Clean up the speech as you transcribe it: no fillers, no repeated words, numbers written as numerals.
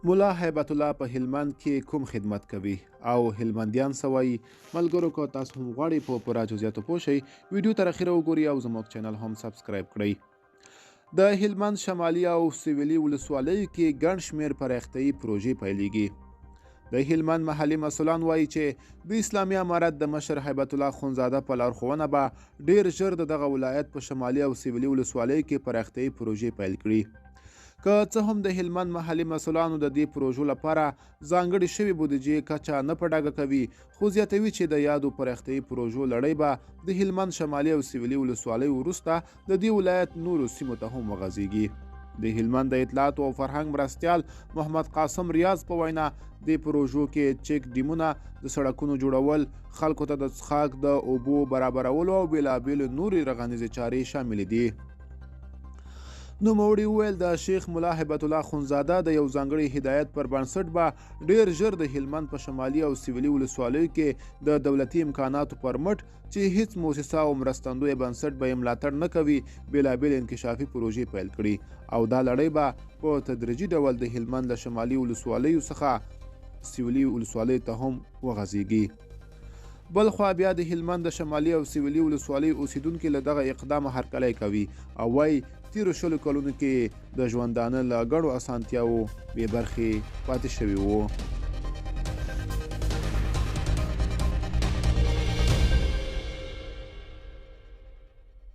ملا هیبت الله په هلمند کې کوم خدمت کوي او هلمندیان څه وایي؟ ملګرو که تاسو هم غواړئ په پوره جزئیاتو پوه شئ ویډیو تر اخره وګورئ او زموږ چینل هم سبسکرایب کړئ. د هلمند شمالي او سویلي ولسوالیو کې ګڼ شمېر پراختیایي پروژې پیلېږي. د هلمند محلي مسؤلان وایي چې د اسلامي امارت د مشر هیبت الله خونزاده په لارښوونه به ډېر ژر د دغه ولایت په شمالي او سویلي ولسوالیو کې پراختیایي پروژې پیل کړي. که څه هم د هلمند محلي مسؤلانو د دې پروژو لپاره ځانګړې شوې بودیجې کچه نه په ډاګه کوي، خو زیاتوي چې د یادو پراختیایي پروژو لړۍ به د هلمند شمالي او سویلي ولسوالیو وروسته د دې ولایت نورو سیمو ته هم وغځېږي. د هلمند د اطلاعاتو او فرهنګ مرستیال محمد قاسم ریاض په وینا دې پروژو کې چک ډیمونه، د سړکونو جوړول، خلکو ته د څښاک د اوبو برابرولو او بېلابېلې نورې رغنیزې چارې شاملې دي. نوموړي وویل د شیخ ملا هیبت الله خونزاده د یو ځانګړي هدایت پر بنسټ به ډېر ژر د هلمند په شمالي او سویلي ولسوالیو کې د دولتي امکاناتو پر مټ چې هیڅ موسسه او مرستندوی بنسټ به یې ملاتړ نه کوي بېلابېل انکشافي پروژې پیل کړي او دا لړۍ به په تدریجي ډول د هلمند له شمالي ولسوالیو څخه سویلي ولسوالیو ته هم وغځېږي. بل خوا بیا د هلمند د شمالي او سویلي ولسوالیو اوسیدونکي له دغه اقدامه هرکلی کوي او وایي تیرو 20 کلونو کې د ژوندانه له ګڼو اسانتیاوو بې برخې پاتې شوي وو.